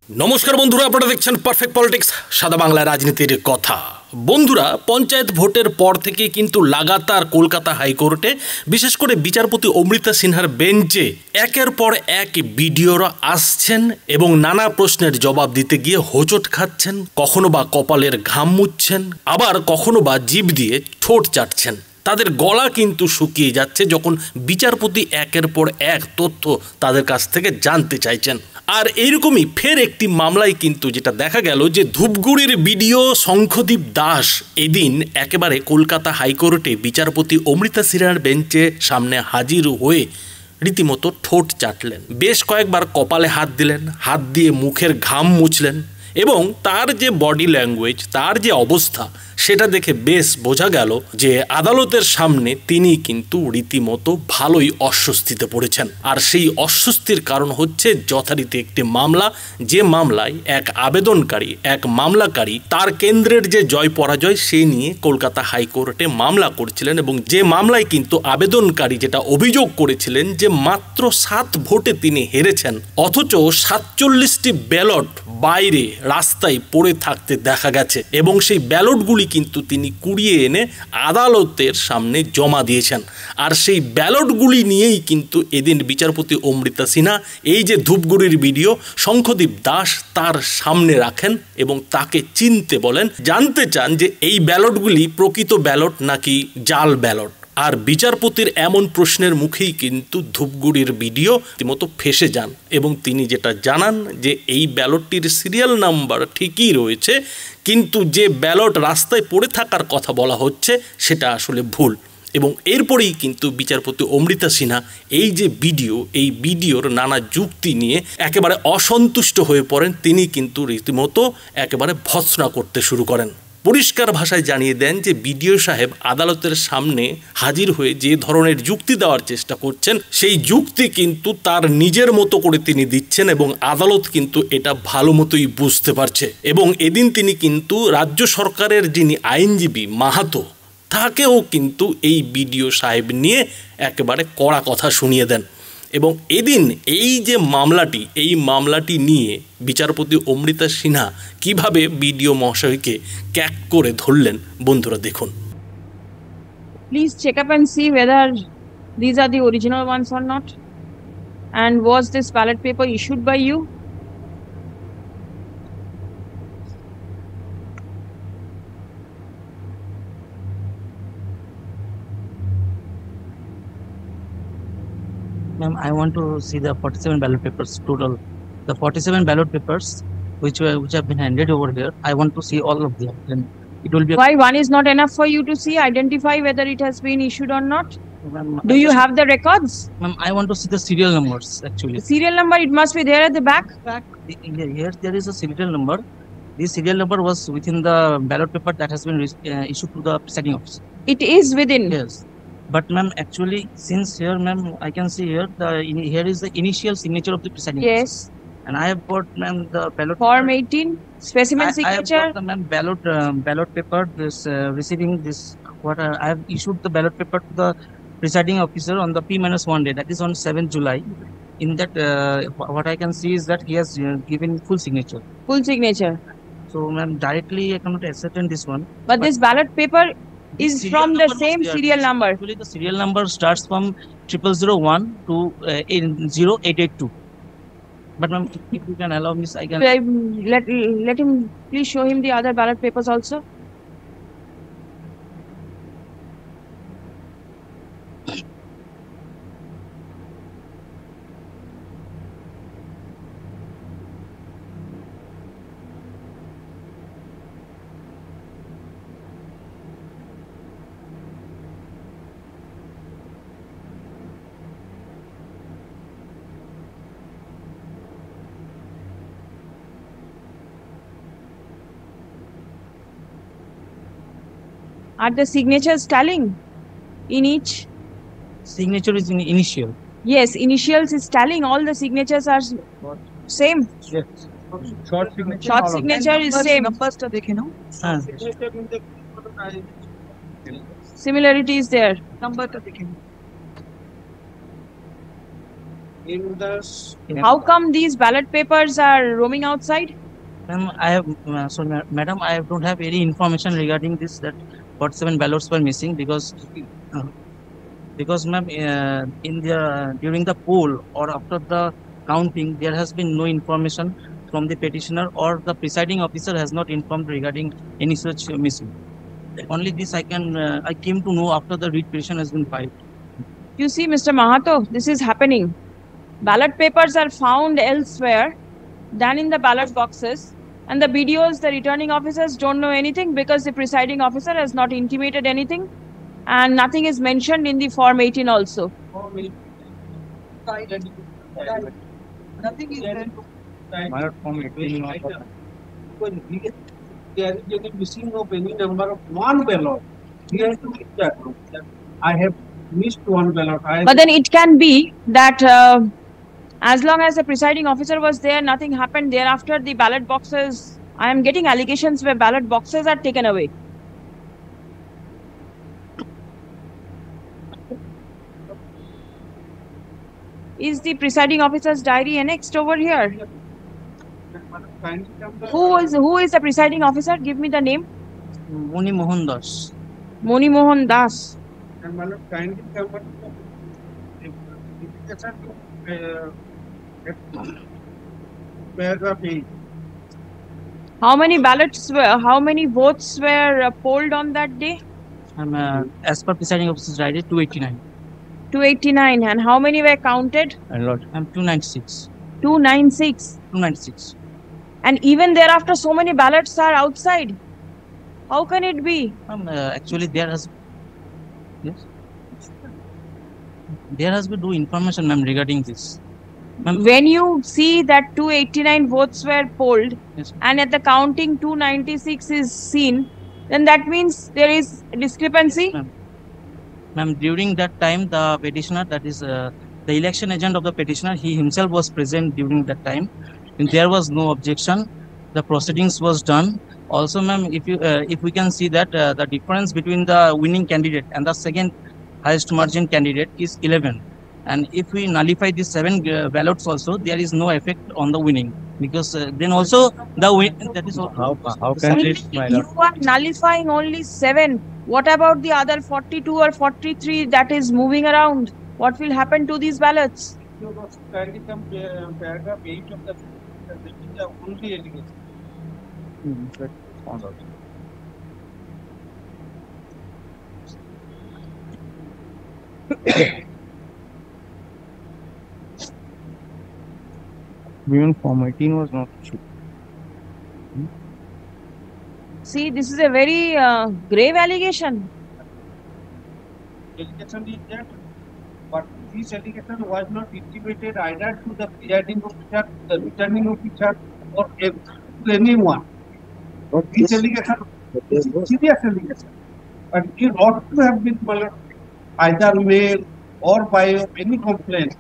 নমস্কার বন্ধুরা, আপনারা দেখছেন পারফেক্ট পলিটিক্স, সাদা বাংলা রাজনীতির কথা। বন্ধুরা, পঞ্চায়েত ভোটের পর থেকে কিন্তু লাগাতার কলকাতা হাইকোর্টে বিশেষ করে বিচারপতি অমৃতা সিনহার বেঞ্চে একের পর এক বিডিওরা আসছেন এবং নানা প্রশ্নের জবাব দিতে গিয়ে হোঁচট খাচ্ছেন, কখনো বা কপালের ঘাম মুছছেন, আবার কখনো বা জিভ দিয়ে ঠোঁট চাটছেন। তাদের গলা কিন্তু শুকিয়ে যাচ্ছে যখন বিচারপতি একের পর এক তথ্য তাদের কাছ থেকে জানতে চাইছেন। আর এইরকমই ফের একটি মামলায় কিন্তু যেটা দেখা গেল যে ধূপগুড়ির বিডিও শঙ্খদীপ দাস এদিন একেবারে কলকাতা হাইকোর্টে বিচারপতি অমৃতা সিনহার বেঞ্চে সামনে হাজির হয়ে রীতিমতো ঠোঁট চাটলেন, বেশ কয়েকবার কপালে হাত দিলেন, হাত দিয়ে মুখের ঘাম মুছলেন এবং তার যে বডি ল্যাঙ্গুয়েজ, তার যে অবস্থা, সেটা দেখে বেশ বোঝা গেল যে আদালতের সামনে তিনি কিন্তু রীতিমতো ভালোই অস্বস্তিতে পড়েছেন। আর সেই অস্বস্তির কারণ হচ্ছে যথারীতি একটি মামলা, যে মামলায় এক আবেদনকারী, এক মামলাকারী তার কেন্দ্রের যে জয় পরাজয় সেই নিয়ে কলকাতা হাইকোর্টে মামলা করছিলেন এবং যে মামলায় কিন্তু আবেদনকারী যেটা অভিযোগ করেছিলেন যে মাত্র 7 ভোটে তিনি হেরেছেন, অথচ 47টি ব্যালট বাইরে রাস্তায় পড়ে থাকতে দেখা গেছে এবং সেই ব্যালটগুলি কিন্তু তিনি কুড়িয়ে এনে আদালতের সামনে জমা দিয়েছেন। আর সেই ব্যালটগুলি নিয়েই কিন্তু এদিন বিচারপতি অমৃতা সিনহা এই যে ধূপগুড়ির বিডিও শঙ্খদীপ দাস তার সামনে রাখেন এবং তাকে চিনতে বলেন, জানতে চান যে এই ব্যালটগুলি প্রকৃত ব্যালট নাকি জাল ব্যালট। আর বিচারপতির এমন প্রশ্নের মুখেই কিন্তু ধূপগুড়ির বিডিও রীতিমতো ফেঁসে যান এবং তিনি যেটা জানান যে এই ব্যালটটির সিরিয়াল নাম্বার ঠিকই রয়েছে, কিন্তু যে ব্যালট রাস্তায় পড়ে থাকার কথা বলা হচ্ছে সেটা আসলে ভুল। এবং এরপরেই কিন্তু বিচারপতি অমৃতা সিনহা এই যে বিডিও, এই বিডিওর নানা যুক্তি নিয়ে একেবারে অসন্তুষ্ট হয়ে পড়েন। তিনি কিন্তু রীতিমতো একেবারে ভৎসনা করতে শুরু করেন, পরিষ্কার ভাষায় জানিয়ে দেন যে বিডিও সাহেব আদালতের সামনে হাজির হয়ে যে ধরনের যুক্তি দেওয়ার চেষ্টা করছেন সেই যুক্তি কিন্তু তার নিজের মতো করে তিনি দিচ্ছেন এবং আদালত কিন্তু এটা ভালো মতোই বুঝতে পারছে। এবং এদিন তিনি কিন্তু রাজ্য সরকারের যিনি আইনজীবী মাহাতো, তাকেও কিন্তু এই বিডিও সাহেব নিয়ে একেবারে কড়া কথা শুনিয়ে দেন। এবং এদিন এই যে মামলাটি, এই মামলাটি নিয়ে বিচারপতি অমৃতা সিনহা কিভাবে বিডিও মহাশয়কে ক্যাক করে ধরলেন বন্ধুরা দেখুন। Please check up and see whether these are the original ones or not, and was this ballot paper issued by you? Ma'am, I want to see the 47 ballot papers total. The 47 ballot papers which have been handed over here. I want to see all of them. Then it will be. Why one is not enough for you to see? Identify whether it has been issued or not. Do you have the records? Ma'am, I want to see the serial numbers actually. The serial number, it must be there at the back. Here there is a serial number. This serial number was within the ballot paper that has been issued to the presiding officer. It is within. Yes. But ma'am, actually, since here, ma'am, I can see here here is the initial signature of the presiding officer. Yes. And I have got, ma'am, the ballot Form 18, specimen signature. I have got the, ma'am, ballot paper. This receiving this I have issued the ballot paper to the presiding officer on the P-1 day. That is on 7th July. In that, what I can see is that he has given full signature. Full signature. So, ma'am, directly I cannot ascertain this one. But this ballot paper is from the same serial number. Actually, the serial number starts from 0001 to 0882. But ma'am, if you can allow me, I can. Let him, please show him the other ballot papers also. Are the signatures tallying in each? Signature is in initial. Yes, initials is tallying. All the signatures are same. Yes. Short signature. Short signature is same. Numbers ta dekhe na. Similarity is there. Number ta dekhe na. in the How come these ballot papers are roaming outside? Ma'am, I have, madam, I don't have any information regarding this, that 47 ballots were missing uh, because ma'am, in the during the poll or after the counting, there has been no information from the petitioner, or the presiding officer has not informed regarding any such missing. Only this I came to know after the writ petition has been filed. You see, Mr. Mahato, this is happening. Ballot papers are found elsewhere than in the ballot boxes, and the BDOs, the returning officers, don't know anything because the presiding officer has not intimated anything, and nothing is mentioned in the Form 18 also. nothing is there. There is any missing of any number of one ballot. He has to make that. I have missed one ballot. But then it can be that as long as the presiding officer was there, nothing happened. Thereafter, the ballot boxes, I am getting allegations where ballot boxes are taken away. Is the presiding officer's diary annexed over here? Who is the presiding officer? Give me the name. Moni Mohan Das. Moni Mohan Das. Paragraph 8. How many votes were polled on that day? As per presiding officer's diary, 289. 289. And how many were counted? And Lord, 296. 296. 296. And even thereafter, so many ballots are outside. How can it be? Actually, there has been no information, ma'am, regarding this. When you see that 289 votes were polled, yes, and at the counting 296 is seen, then that means there is a discrepancy. Ma'am, during that time, the petitioner, that is the election agent of the petitioner, he himself was present during that time, and there was no objection. The proceedings was done. Also, ma'am, if we can see that the difference between the winning candidate and the second highest margin candidate is 11. And if we nullify these 7 ballots also, there is no effect on the winning, because then also the win, that is how can it, you are nullifying only 7. What about the other 42 or 43 that is moving around? What will happen to these ballots? Paragraph 8 of the only allegation. Even Form 18 was not issued. See, this is a very grave allegation. Allegation is that, but this allegation was not intimated either to the presiding officer, the returning officer, or to anyone. This allegation is a serious allegation, but it ought to have been either mail or by any complaint.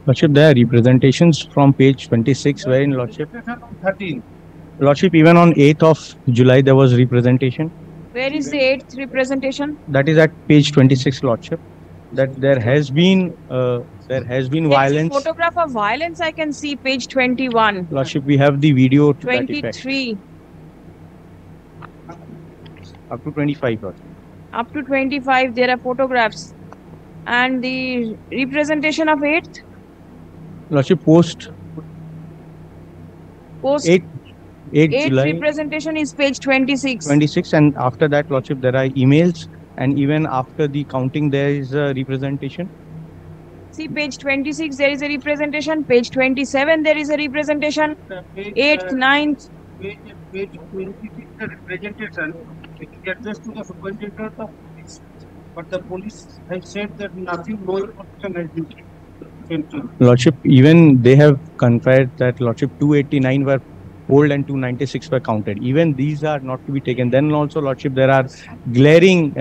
Lordship, there are representations from page 26 wherein Lordship, 13. Lordship, even on 8th of July there was representation. Where is the 8th representation? That is at page 26, Lordship. That there has been violence. Photograph of violence I can see, page 21. Lordship, we have the video to 23. up to 25. Lordship. Up to 25 there are photographs. And the representation of 8th? Lordship, post 8 July representation is page 26. 26, and after that, Lordship, there are emails, and even after the counting there is a representation. See, page 26 there is a representation, page 27 there is a representation, 8th, 9th. Page 26 the representation is addressed to the superintendent of police, but the police has said that nothing, no information has been taken. Lordship, even they have confirmed that, Lordship, 289 were polled and 296 were counted. Even these are not to be taken. Then also, Lordship, there are glaring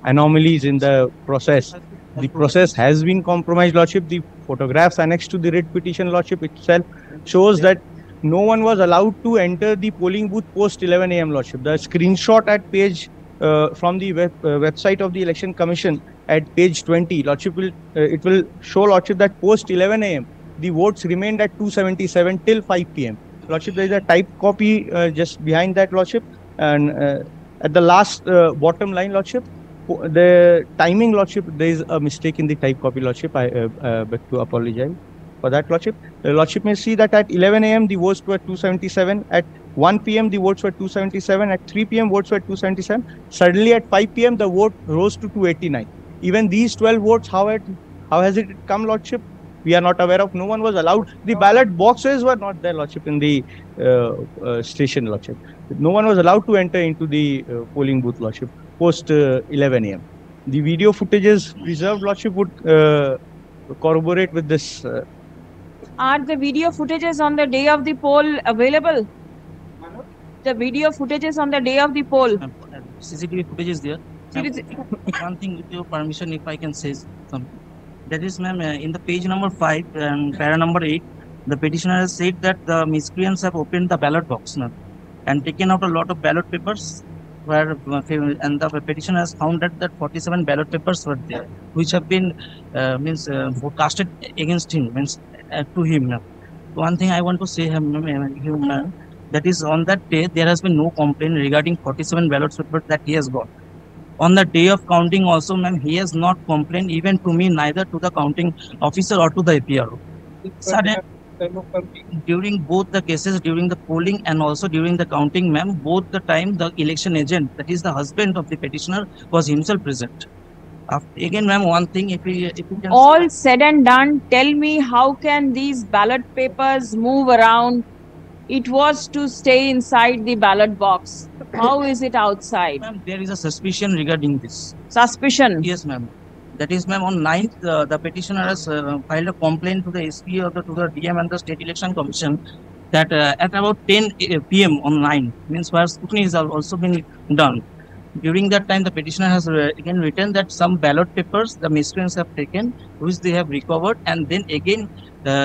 anomalies in the process. The process has been compromised, Lordship. The photographs annexed to the writ petition, Lordship, itself shows that no one was allowed to enter the polling booth post 11 a.m. Lordship. The screenshot at page from the website of the Election Commission at page 20, Lordship will it will show Lordship that post 11 a.m. the votes remained at 277 till 5 p.m. Lordship, there is a typed copy just behind that, Lordship, and at the last bottom line, Lordship, the timing, Lordship, there is a mistake in the type copy, Lordship. I beg to apologize for that, Lordship. Lordship may see that at 11 a.m. the votes were 277, at 1 p.m. the votes were 277, at 3 p.m. votes were 277. Suddenly at 5 p.m. the vote rose to 289. Even these 12 votes, how has it come, Lordship? We are not aware of. No one was allowed. The ballot boxes were not there, Lordship, in the station, Lordship. No one was allowed to enter into the polling booth, Lordship, post 11 a.m. The video footages preserved, Lordship, would corroborate with this. Are the video footages on the day of the poll available? The video footages on the day of the poll. CCTV footage is there. One thing, with your permission, if I can say something. That is, ma'am, in the page number 5 and para number 8, the petitioner has said that the miscreants have opened the ballot box now and taken out a lot of ballot papers, where and the petitioner has found that 47 ballot papers were there, which have been casted against him, to him. Now, one thing I want to say, ma'am, that is, on that day there has been no complaint regarding 47 ballot papers that he has got. On the day of counting also, ma'am, he has not complained even to me, neither to the counting officer or to the APRO. During both the cases, during the polling and also during the counting, ma'am, both the time the election agent, that is the husband of the petitioner, was himself present. Again, ma'am, one thing, if we can... All said and done, tell me, how can these ballot papers move around? It was to stay inside the ballot box. How is it outside? Ma'am, there is a suspicion regarding this. Suspicion? Yes, ma'am. That is, ma'am, on 9th, the petitioner has filed a complaint to the SP or to the DM and the State Election Commission that at about 10 p.m. on 9, means where scrutiny has also been done. During that time, the petitioner has again written that some ballot papers the miscreants have taken, which they have recovered, and then again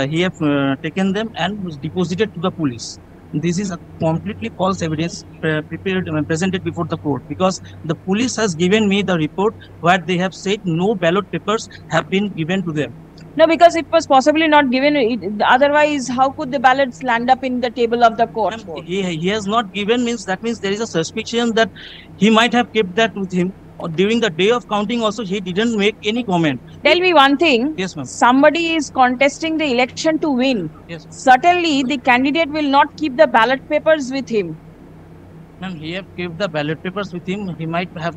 he have taken them and was deposited to the police. This is a completely false evidence presented before the court, because the police has given me the report where they have said no ballot papers have been given to them. No, because it was possibly not given. Otherwise, how could the ballots land up in the table of the court? He has not given, that means there is a suspicion that he might have kept that with him. During the day of counting also, he didn't make any comment. Tell me one thing. Yes, ma'am. Somebody is contesting the election to win. Yes. Certainly, the candidate will not keep the ballot papers with him. Ma'am, he have kept the ballot papers with him. He might have...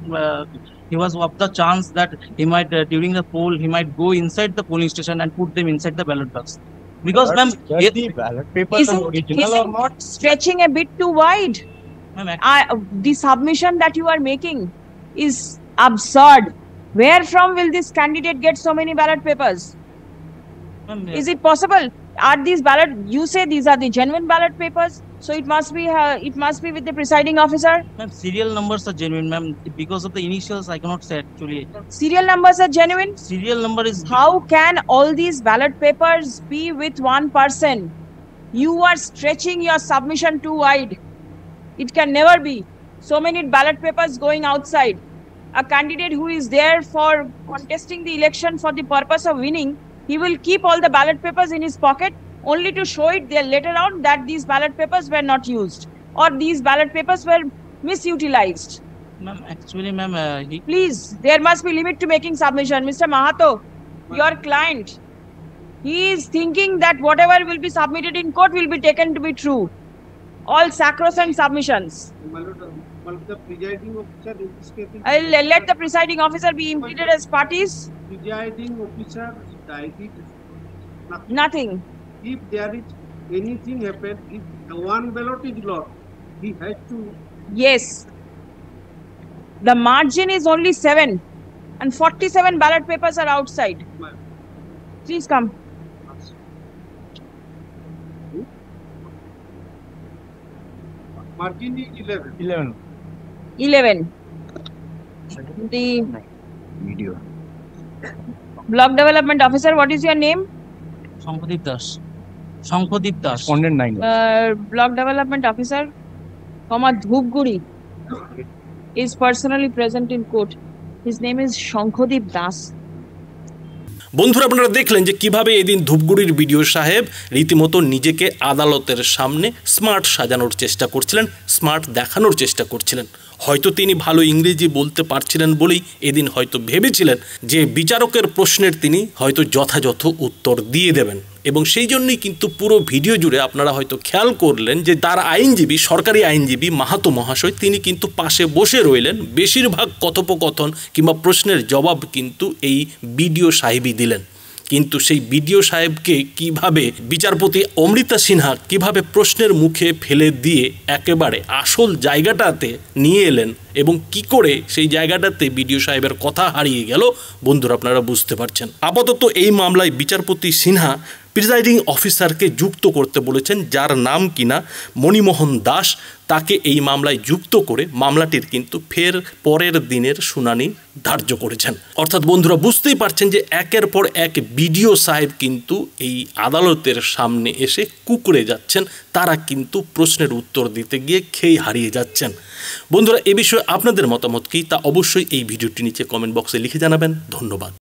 he was of the chance that he might, during the poll, he might go inside the polling station and put them inside the ballot box. Because, ma'am, the ballot papers are original or not? Stretching a bit too wide. The submission that you are making is absurd. Where from will this candidate get so many ballot papers? Is it possible? Are these ballot? You say these are the genuine ballot papers, so it must be with the presiding officer. Ma'am, serial numbers are genuine, ma'am. Because of the initials, I cannot say actually. Serial numbers are genuine. Serial number is. How can all these ballot papers be with one person? You are stretching your submission too wide. It can never be. So many ballot papers going outside. A candidate who is there for contesting the election for the purpose of winning, he will keep all the ballot papers in his pocket only to show it there later on that these ballot papers were not used or these ballot papers were misutilized. Ma'am, actually, ma'am, Please, there must be limit to making submission. Mr. Mahato, your client, he is thinking that whatever will be submitted in court will be taken to be true. All sacrosanct submissions. The presiding officer in this case. I'll let the presiding officer be impeded as parties. Presiding officer did Nothing. If there is anything happen, if one ballot is lost, he has to. Yes. The margin is only 7 and 47 ballot papers are outside. Please come. Margin is 11. 11. The Video. block development officer, what is your name? Shankhadeep Das. Shankhadeep Das. Respondent 9. Block development officer, Dhupguri. is personally present in court. His name is Shankhadeep Das. বন্ধুরা, আপনারা দেখলেন যে কিভাবে এদিন ধূপগুড়ির BDO সাহেব রীতিমতো নিজেকে আদালতের সামনে স্মার্ট সাজানোর চেষ্টা করছিলেন, স্মার্ট দেখানোর চেষ্টা করছিলেন। হয়তো তিনি ভালো ইংরেজি বলতে পারছিলেন বলেই এদিন হয়তো ভেবেছিলেন যে বিচারকের প্রশ্নের তিনি হয়তো যথাযথ উত্তর দিয়ে দেবেন, এবং সেই জন্যই কিন্তু পুরো ভিডিও জুড়ে আপনারা হয়তো খেয়াল করলেন যে তার আইনজীবী, সরকারি আইনজীবী মাহাতো মহাশয়, তিনি কিন্তু পাশে বসে রইলেন। বেশিরভাগ কথোপকথন কিংবা প্রশ্নের জবাব কিন্তু এই বিডিও সাহেবই দিলেন। কিন্তু সেই বিডিও সাহেবকে কিভাবে বিচারপতি অমৃতা সিনহা কিভাবে প্রশ্নের মুখে ফেলে দিয়ে একেবারে আসল জায়গাটাতে নিয়ে এলেন এবং কি করে সেই জায়গাটাতে বিডিও সাহেবের কথা হারিয়ে গেল, বন্ধুরা আপনারা বুঝতে পারছেন। আপাতত এই মামলায় বিচারপতি সিনহা প্রিজাইডিং অফিসারকে যুক্ত করতে বলেছেন, যার নাম কিনা মণিমোহন দাস। তাকে এই মামলায় যুক্ত করে মামলাটির কিন্তু ফের পরের দিনের শুনানি ধার্য করেছেন। অর্থাৎ বন্ধুরা বুঝতেই পারছেন যে একের পর এক বিডিও সাহেব কিন্তু এই আদালতের সামনে এসে কুঁকড়ে যাচ্ছেন। তারা কিন্তু প্রশ্নের উত্তর দিতে গিয়ে খেই হারিয়ে যাচ্ছেন। বন্ধুরা, এ বিষয়ে আপনাদের মতামত কি তা অবশ্যই এই ভিডিওটি নিচে কমেন্ট বক্সে লিখে জানাবেন। ধন্যবাদ।